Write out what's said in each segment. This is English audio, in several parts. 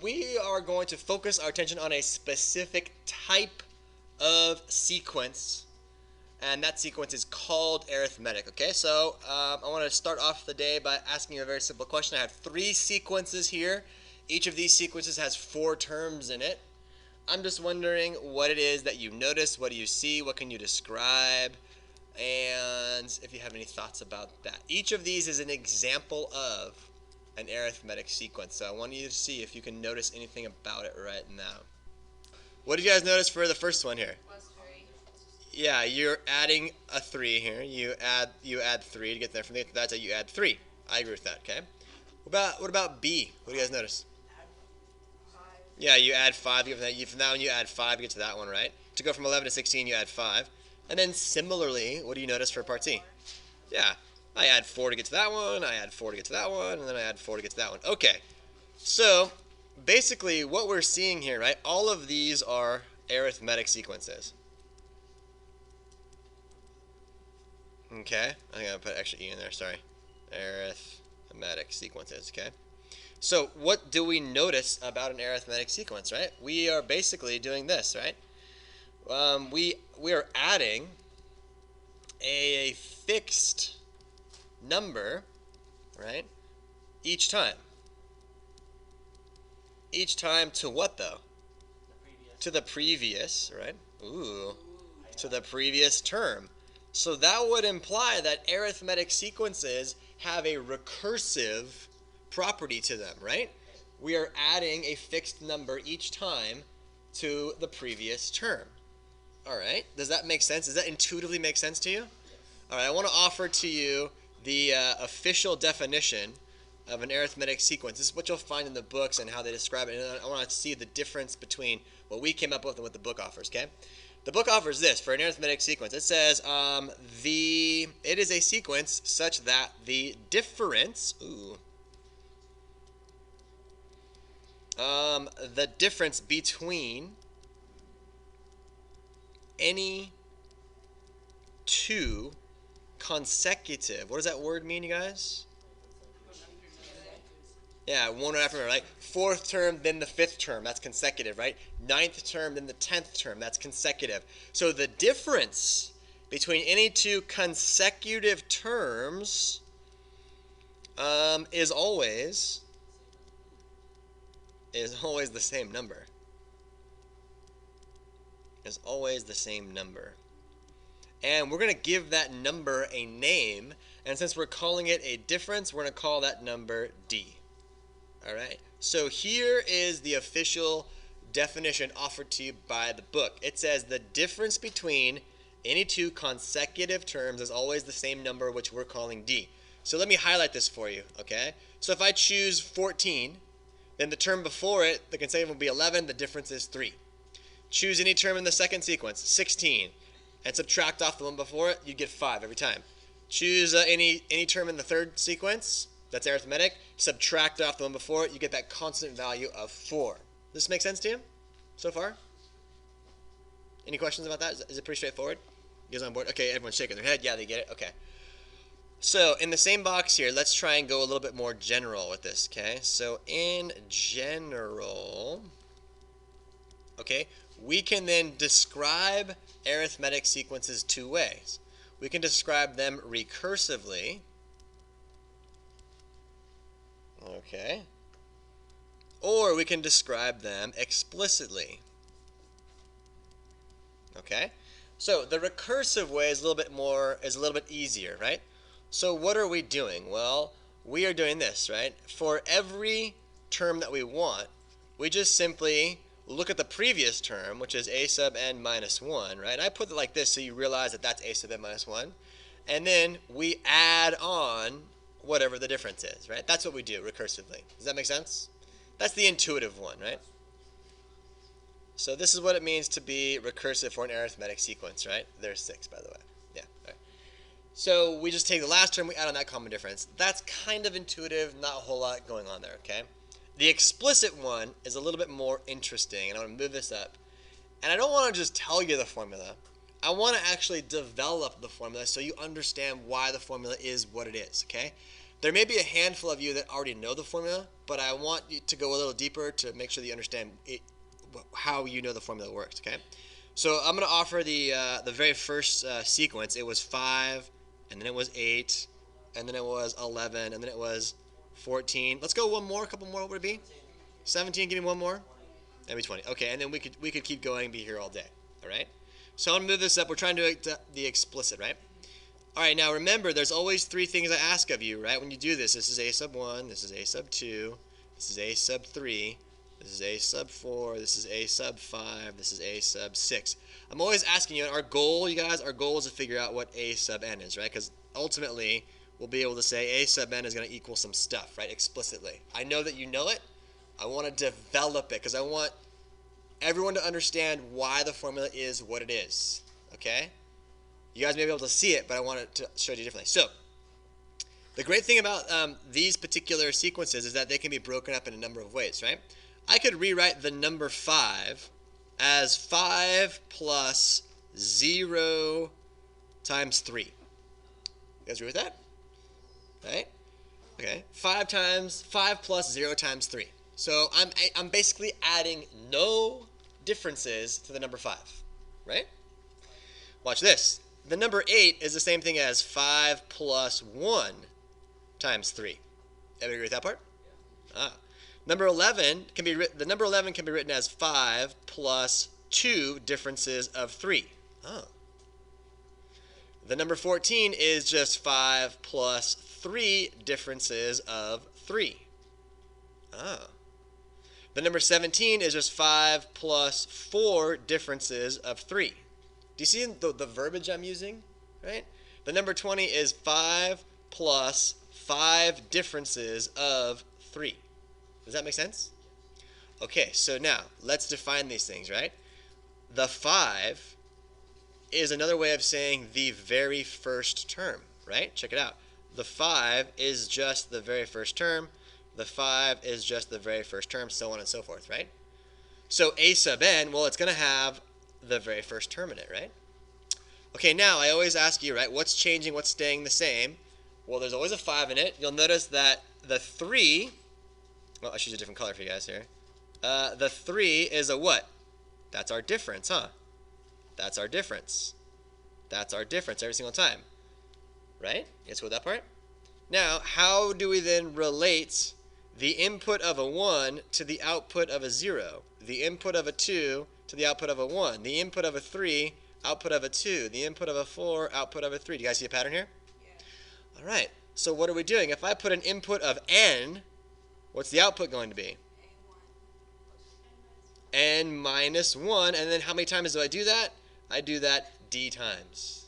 we are going to focus our attention on a specific type of sequence, and that sequence is called arithmetic. Okay, so I want to start off the day by asking you a very simple question. I have 3 sequences here. Each of these sequences has 4 terms in it. I'm just wondering what it is that you notice. What do you see? What can you describe? And if you have any thoughts about that. Each of these is an example of an arithmetic sequence. So I want you to see if you can notice anything about it right now. What did you guys notice for the first one here? Plus 3. Yeah, you're adding a 3 here. You add 3 to get there. From that, so you add 3. I agree with that. Okay. What about B? What do you guys notice? Yeah, you add 5. From that one, you add 5 to get to that one, right? To go from 11 to 16, you add 5. And then similarly, what do you notice for part C? Yeah, I add 4 to get to that one, I add 4 to get to that one, and then I add 4 to get to that one. Okay, so basically what we're seeing here, right, all of these are arithmetic sequences. Okay, I think I'm going to put extra E in there, sorry. Arithmetic sequences, okay? So what do we notice about an arithmetic sequence, right? We are basically doing this, right? We are adding a fixed number, right? Each time. Each time to what though? To the previous, right? Ooh, to the previous term. So that would imply that arithmetic sequences have a recursive property to them, right? We are adding a fixed number each time to the previous term. All right, does that make sense? Does that intuitively make sense to you? All right, I want to offer to you the official definition of an arithmetic sequence. This is what you'll find in the books and how they describe it. And I want to see the difference between what we came up with and what the book offers, okay? The book offers this for an arithmetic sequence. It says it is a sequence such that the difference, the difference between any 2 consecutive, what does that word mean, you guys? Yeah, one after another, right? 4th term, then the 5th term, that's consecutive, right? 9th term, then the 10th term, that's consecutive. So the difference between any 2 consecutive terms is always the same number. Is always the same number. And we're going to give that number a name, and since we're calling it a difference, we're going to call that number D. Alright, so here is the official definition offered to you by the book. It says the difference between any 2 consecutive terms is always the same number, which we're calling D. So let me highlight this for you, okay? So if I choose 14, then the term before it, the consecutive will be 11, the difference is 3. Choose any term in the second sequence, 16, and subtract off the one before it, you get 5 every time. Choose any term in the third sequence, that's arithmetic, subtract off the one before it, you get that constant value of 4. Does this make sense to you so far? Any questions about that? Is it pretty straightforward? You guys on board? Okay, everyone's shaking their head. Yeah, they get it. Okay. So in the same box here, let's try and go a little bit more general with this, okay? So in general, okay, we can then describe arithmetic sequences 2 ways. We can describe them recursively, okay, or we can describe them explicitly, okay? So the recursive way is a little bit easier, right? So what are we doing? Well, we are doing this, right? For every term that we want, we just simply look at the previous term, which is a sub n minus 1, right? I put it like this so you realize that that's a sub n minus 1. And then we add on whatever the difference is, right? That's what we do recursively. Does that make sense? That's the intuitive one, right? So this is what it means to be recursive for an arithmetic sequence, right? There's 6, by the way. Yeah, all right. So we just take the last term, we add on that common difference. That's kind of intuitive, not a whole lot going on there, okay? The explicit one is a little bit more interesting, and I'm going to move this up. And I don't want to just tell you the formula. I want to actually develop the formula so you understand why the formula is what it is, okay? There may be a handful of you that already know the formula, but I want you to go a little deeper to make sure that you understand how you know the formula works, okay? So I'm going to offer the very first sequence. It was 5, and then it was 8, and then it was 11, and then it was 14. Let's go one more, a couple more. What would it be? 17. Give me one more. That'd be 20. Okay, and then we could keep going and be here all day. All right? So I'm going to move this up. We're trying to do the explicit, right? All right, now remember, there's always 3 things I ask of you, right? When you do this, this is a sub 1, this is a sub 2, this is a sub 3, this is a sub 4, this is a sub 5, this is a sub 6. I'm always asking you, and our goal, you guys, our goal is to figure out what a sub n is, right? Because ultimately, we'll be able to say a sub n is going to equal some stuff, right, explicitly. I know that you know it. I want to develop it because I want everyone to understand why the formula is what it is, okay? You guys may be able to see it, but I want to show you differently. So, the great thing about these particular sequences is that they can be broken up in a number of ways, right? I could rewrite the number 5 as 5 plus 0 times 3. You guys agree with that? Right? Okay. 5 plus 0 times 3. So I'm basically adding no differences to the number 5, right? Watch this. The number 8 is the same thing as 5 plus 1 times 3. Everybody agree with that part? Ah. Number 11 can be the number 11 can be written as 5 plus 2 differences of 3. Oh. The number 14 is just 5 plus 3 differences of 3. Oh. The number 17 is just 5 plus 4 differences of 3. Do you see the verbiage I'm using? Right? The number 20 is 5 plus 5 differences of 3. Does that make sense? Okay, so now let's define these things, right? The 5 is another way of saying the very first term, right? Check it out. The 5 is just the very first term. The 5 is just the very first term, so on and so forth, right? So a sub n, well, it's going to have the very first term in it, right? Okay, now I always ask you, right, what's changing, what's staying the same? Well, there's always a 5 in it. You'll notice that the 3, well, I should use a different color for you guys here. The 3 is a what? That's our difference, huh? That's our difference. That's our difference every single time, right? Let's go with that part. Now, how do we then relate the input of a 1 to the output of a 0? The input of a 2 to the output of a 1. The input of a 3, output of a 2. The input of a 4, output of a 3. Do you guys see a pattern here? Yeah. All right. So what are we doing? If I put an input of n, what's the output going to be? N minus 1. And then how many times do I do that? I do that d times.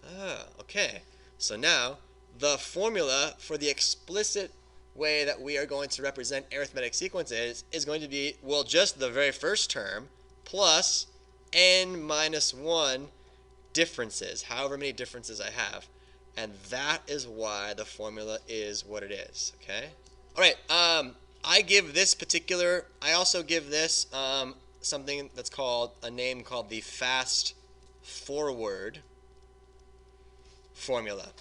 Ah, okay. So now, the formula for the explicit way that we are going to represent arithmetic sequences is going to be, well, just the very first term plus n minus 1 differences, however many differences I have. And that is why the formula is what it is, okay? All right, I also give this something that's called, a name called the fast forward formula.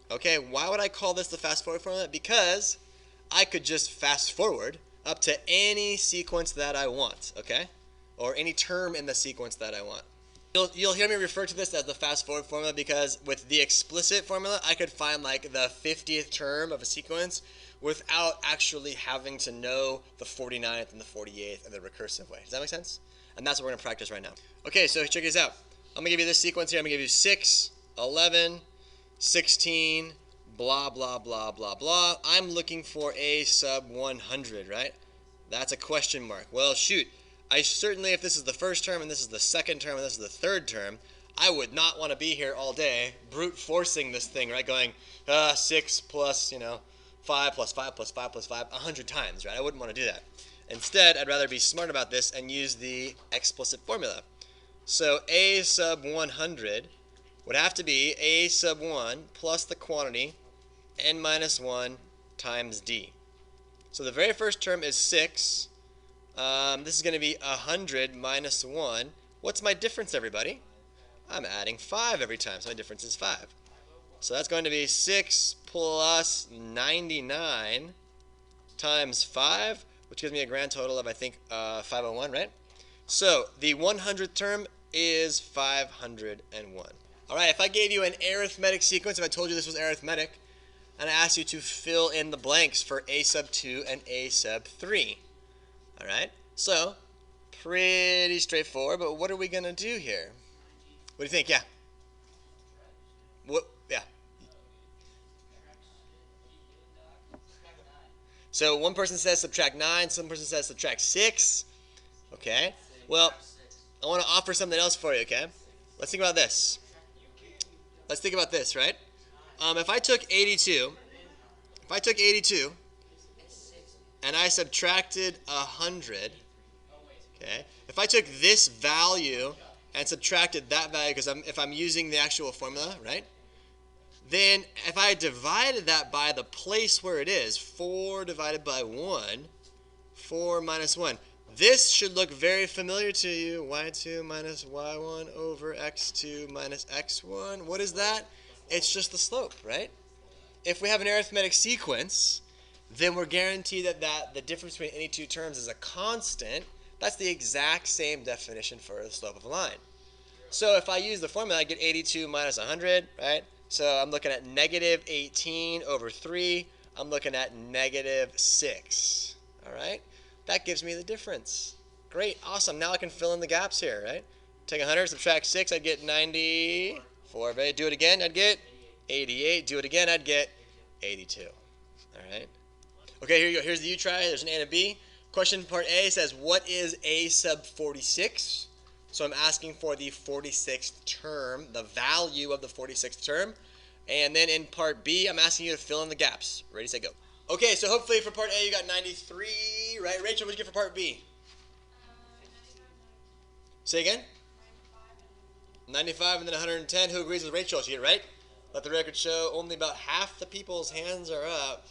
Okay, why would I call this the fast forward formula? Because I could just fast forward up to any sequence that I want, okay? Or any term in the sequence that I want. You'll hear me refer to this as the fast forward formula because with the explicit formula, I could find like the 50th term of a sequence without actually having to know the 49th and the 48th in the recursive way. Does that make sense? And that's what we're going to practice right now. Okay, so check this out. I'm going to give you this sequence here. I'm going to give you 6, 11, 16, blah, blah, blah, blah, blah. I'm looking for a sub 100, right? That's a question mark. Well, shoot. I certainly, if this is the first term and this is the second term and this is the third term, I would not want to be here all day brute forcing this thing, right? Going 6 plus, 5 plus 5 plus 5 plus 5 100 times, right? I wouldn't want to do that. Instead, I'd rather be smart about this and use the explicit formula. So a sub 100 would have to be a sub 1 plus the quantity n minus 1 times d. So the very first term is 6. This is going to be 100 minus 1. What's my difference, everybody? I'm adding 5 every time, so my difference is 5. So that's going to be 6 plus 99 times 5, which gives me a grand total of, I think, 501, right? So the 100th term is 501. All right, if I gave you an arithmetic sequence, if I told you this was arithmetic, and I asked you to fill in the blanks for a sub 2 and a sub 3. All right, so pretty straightforward, but what are we going to do here? What do you think? Yeah. What? Yeah. So one person says subtract 9, some person says subtract 6. Okay. Well, I want to offer something else for you, okay? Let's think about this. Let's think about this, right? If I took 82, and I subtracted 100, okay? If I took this value and subtracted that value, because if I'm using the actual formula, right? Then if I divided that by the place where it is, 4 divided by 1, 4 minus 1. This should look very familiar to you. Y2 minus y1 over x2 minus x1. What is that? It's just the slope, right? If we have an arithmetic sequence, then we're guaranteed that the difference between any two terms is a constant. That's the exact same definition for the slope of a line. So if I use the formula, I get 82 minus 100, right? So I'm looking at negative 18 over 3. I'm looking at negative 6, all right? That gives me the difference. Great, awesome. Now I can fill in the gaps here, right? Take 100, subtract 6, I'd get 94. Do it again, I'd get 88. Do it again, I'd get 82, all right? Okay, here you go. Here's the U try. There's an A and a B. Question part A says, what is a sub 46? So I'm asking for the 46th term, the value of the 46th term. And then in part B, I'm asking you to fill in the gaps. Ready, set, go. Okay, so hopefully for part A you got 93, right? Rachel, what did you get for part B? 95. Say again? 95 and then 110. Who agrees with Rachel? She get it right? Let the record show only about half the people's hands are up.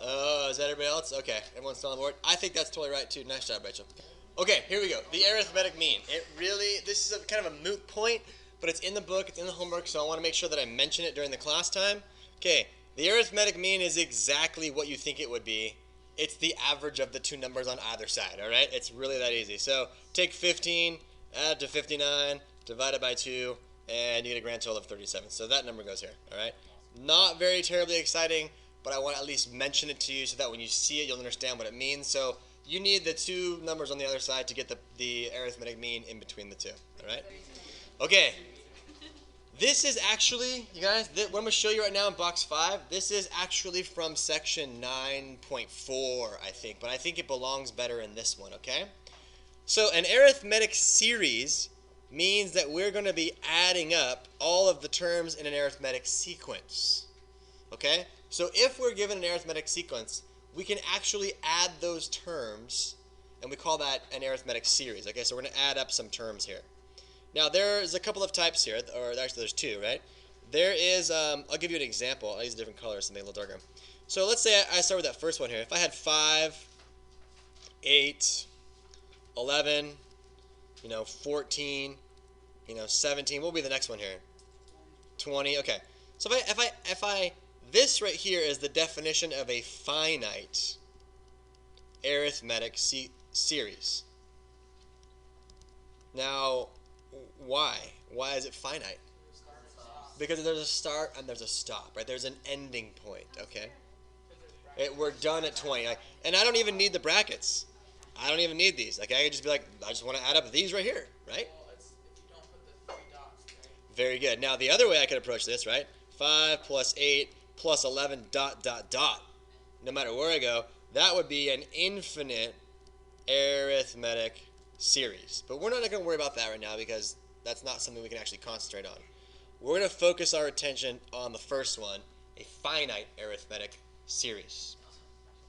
Oh, is that everybody else? Okay, everyone's still on board. I think that's totally right too. Nice job, Rachel. Okay, here we go. The arithmetic mean. This is a kind of a moot point, but it's in the book, it's in the homework, so I want to make sure that I mention it during the class time. Okay, the arithmetic mean is exactly what you think it would be. It's the average of the two numbers on either side, all right? It's really that easy. So take 15, add to 59, divide it by 2, and you get a grand total of 37. So that number goes here, all right? Not very terribly exciting, but I want to at least mention it to you so that when you see it, you'll understand what it means. So you need the two numbers on the other side to get the arithmetic mean in between the two, all right? Okay. This is actually, you guys, what I'm going to show you right now in box 5, this is actually from section 9.4, I think, but I think it belongs better in this one, okay? So an arithmetic series means that we're going to be adding up all of the terms in an arithmetic sequence, okay? So if we're given an arithmetic sequence, we can actually add those terms, and we call that an arithmetic series, okay? So we're going to add up some terms here. Now, there's a couple of types here, or actually there's two, right? There is, I'll give you an example. I'll use different colors to make it a little darker. So let's say I start with that first one here. If I had 5, 8, 11, 14, 17, what will be the next one here? 20, okay. So this right here is the definition of a finite arithmetic series. Now, why? Why is it finite? Because there's a start and there's a stop, right? There's an ending point, okay? We're done at 20. And I don't even need the brackets. I don't even need these. Like, I could just be like, I just want to add up these right here, right? Very good. Now, the other way I could approach this, right? 5 plus 8 plus 11 dot, dot, dot. No matter where I go, that would be an infinite arithmetic series. But we're not going to worry about that right now because that's not something we can actually concentrate on. We're going to focus our attention on the first one, a finite arithmetic series.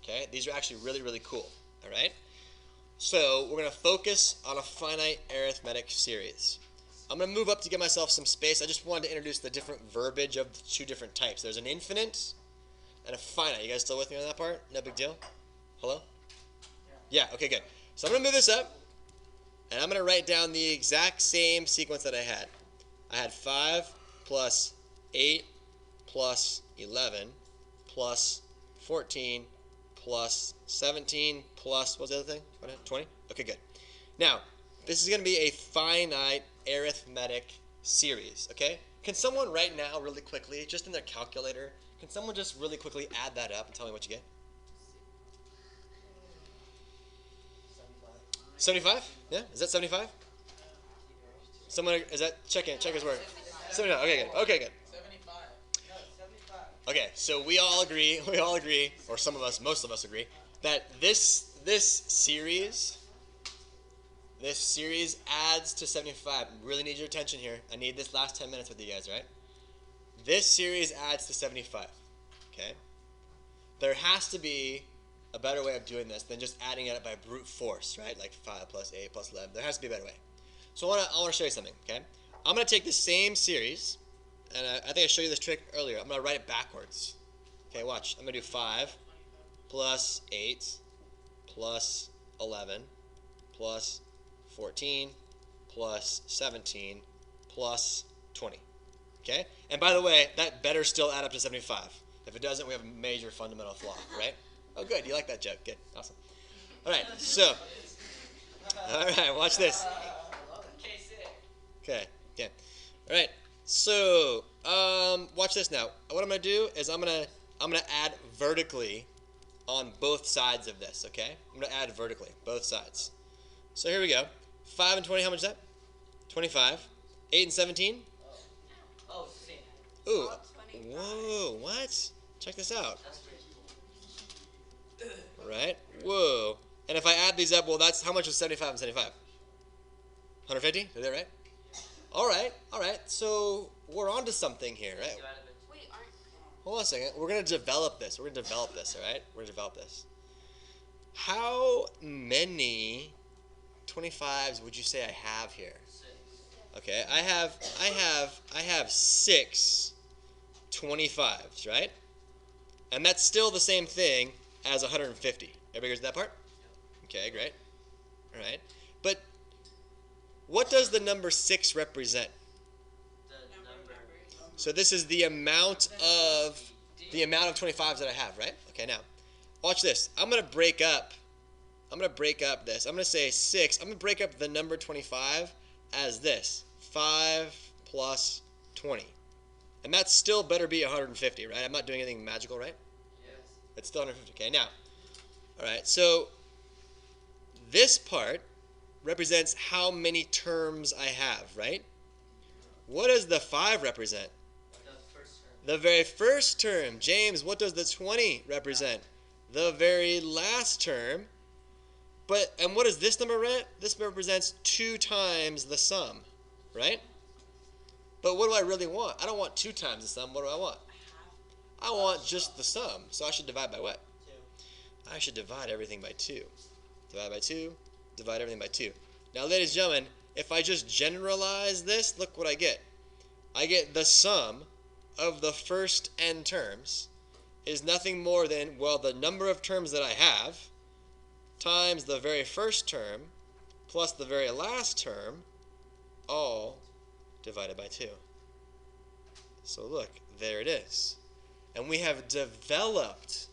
Okay? These are actually really, really cool. All right? So we're going to focus on a finite arithmetic series. I'm going to move up to give myself some space. I just wanted to introduce the different verbiage of the two different types. There's an infinite and a finite. You guys still with me on that part? No big deal? Hello? Yeah, okay, good. So I'm going to move this up, and I'm going to write down the exact same sequence that I had. I had 5 plus 8 plus 11 plus 14 plus 17 plus, what's the other thing? 20? Okay, good. Now, this is going to be a finite arithmetic series, okay? Can someone right now, really quickly, just in their calculator, can someone just really quickly add that up and tell me what you get? 75? Yeah? Is that 75? Someone, is that, check his work. 75, okay, good. Okay, good. Okay, so we all agree, or some of us, most of us agree, that this series adds to 75. Really need your attention here. I need this last 10 minutes with you guys, right? This series adds to 75, okay? There has to be a better way of doing this than just adding it up by brute force, right? Like 5 plus 8 plus 11. There has to be a better way. So I want to show you something, okay? I'm going to take the same series, and I think I showed you this trick earlier. I'm going to write it backwards. Okay, watch. I'm going to do 5 plus 8 plus 11 plus 14 plus 17 plus 20. Okay? And by the way, that better still add up to 75. If it doesn't, we have a major fundamental flaw, right? Oh, good. You like that joke. Good. Awesome. All right. So, all right. Watch this. Okay. Yeah. All right. So, watch this now. What I'm gonna do is I'm gonna add vertically on both sides of this. Okay. I'm gonna add vertically both sides. So here we go. 5 and 20. How much is that? 25. 8 and 17. Oh, same. Ooh. Whoa. What? Check this out. Right? Whoa. And if I add these up, well, that's how much is 75 and 75? 150? Is that right? All right. All right. So we're on to something here, right? Wait, Hold on a second. We're going to develop this. All right? We're going to develop this. How many 25s would you say I have here? 6. Okay. I have 6 25s, right? And that's still the same thing as 150. Everybody agrees with that part? Okay, great. All right. But what does the number 6 represent? The number. So this is the amount of 25s that I have, right? Okay, now watch this. I'm going to break up this. I'm going to say 6. I'm going to break up the number 25 as this. 5 plus 20. And that still better be 150, right? I'm not doing anything magical, right? Yes. It's still 150. Okay, now, all right, so this part represents how many terms I have, right? What does the 5 represent? The first term. The very first term. James, what does the 20 represent? The very last term. And what does this number represent? This represents 2 times the sum, right? But what do I really want? I don't want 2 times the sum. What do I want? I want just the sum. So I should divide by what? 2. I should divide everything by 2. Divide by 2. Divide everything by 2. Now, ladies and gentlemen, if I just generalize this, look what I get. I get the sum of the first n terms is nothing more than, well, the number of terms that I have times the very first term plus the very last term, all divided by 2. So look, there it is. And we have developed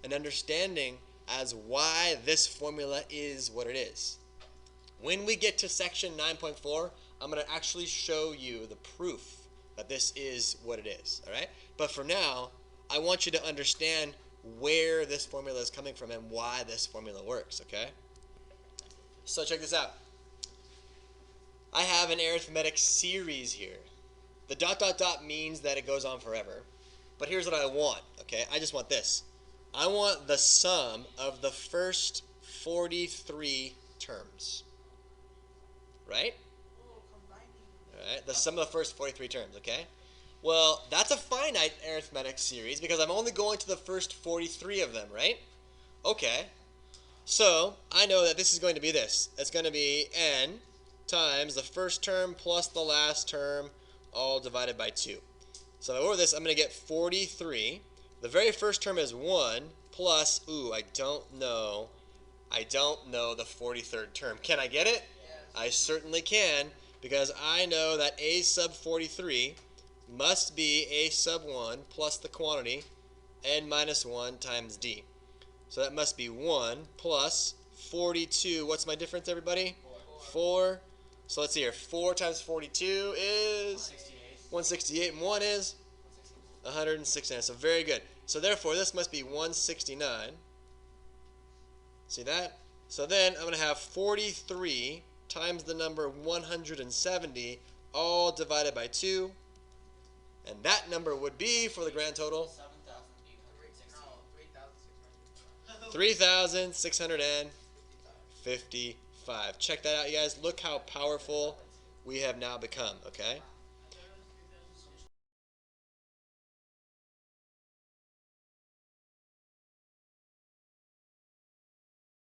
an understanding as why this formula is what it is. When we get to section 9.4, I'm going to actually show you the proof that this is what it is, all right? But for now, I want you to understand where this formula is coming from and why this formula works, okay? So check this out. I have an arithmetic series here. The ... means that it goes on forever. But here's what I want, okay? I just want this. I want the sum of the first 43 terms. Right? All right, the sum of the first 43 terms, okay? Well, that's a finite arithmetic series because I'm only going to the first 43 of them, right? Okay. So, I know that this is going to be this. It's going to be n times the first term plus the last term, all divided by 2. So if I order this, I'm going to get 43. The very first term is 1 plus, I don't know the 43rd term. Can I get it? Yes. I certainly can, because I know that a sub 43 must be a sub 1 plus the quantity n minus 1 times d. So that must be 1 plus 42. What's my difference, everybody? 4. So let's see here. 4 times 42 is 168, and 1 is 169. So very good. So therefore, this must be 169. See that? So then I'm going to have 43 times the number 170, all divided by 2. And that number would be, for the grand total, 3,655. Check that out, you guys. Look how powerful we have now become, okay?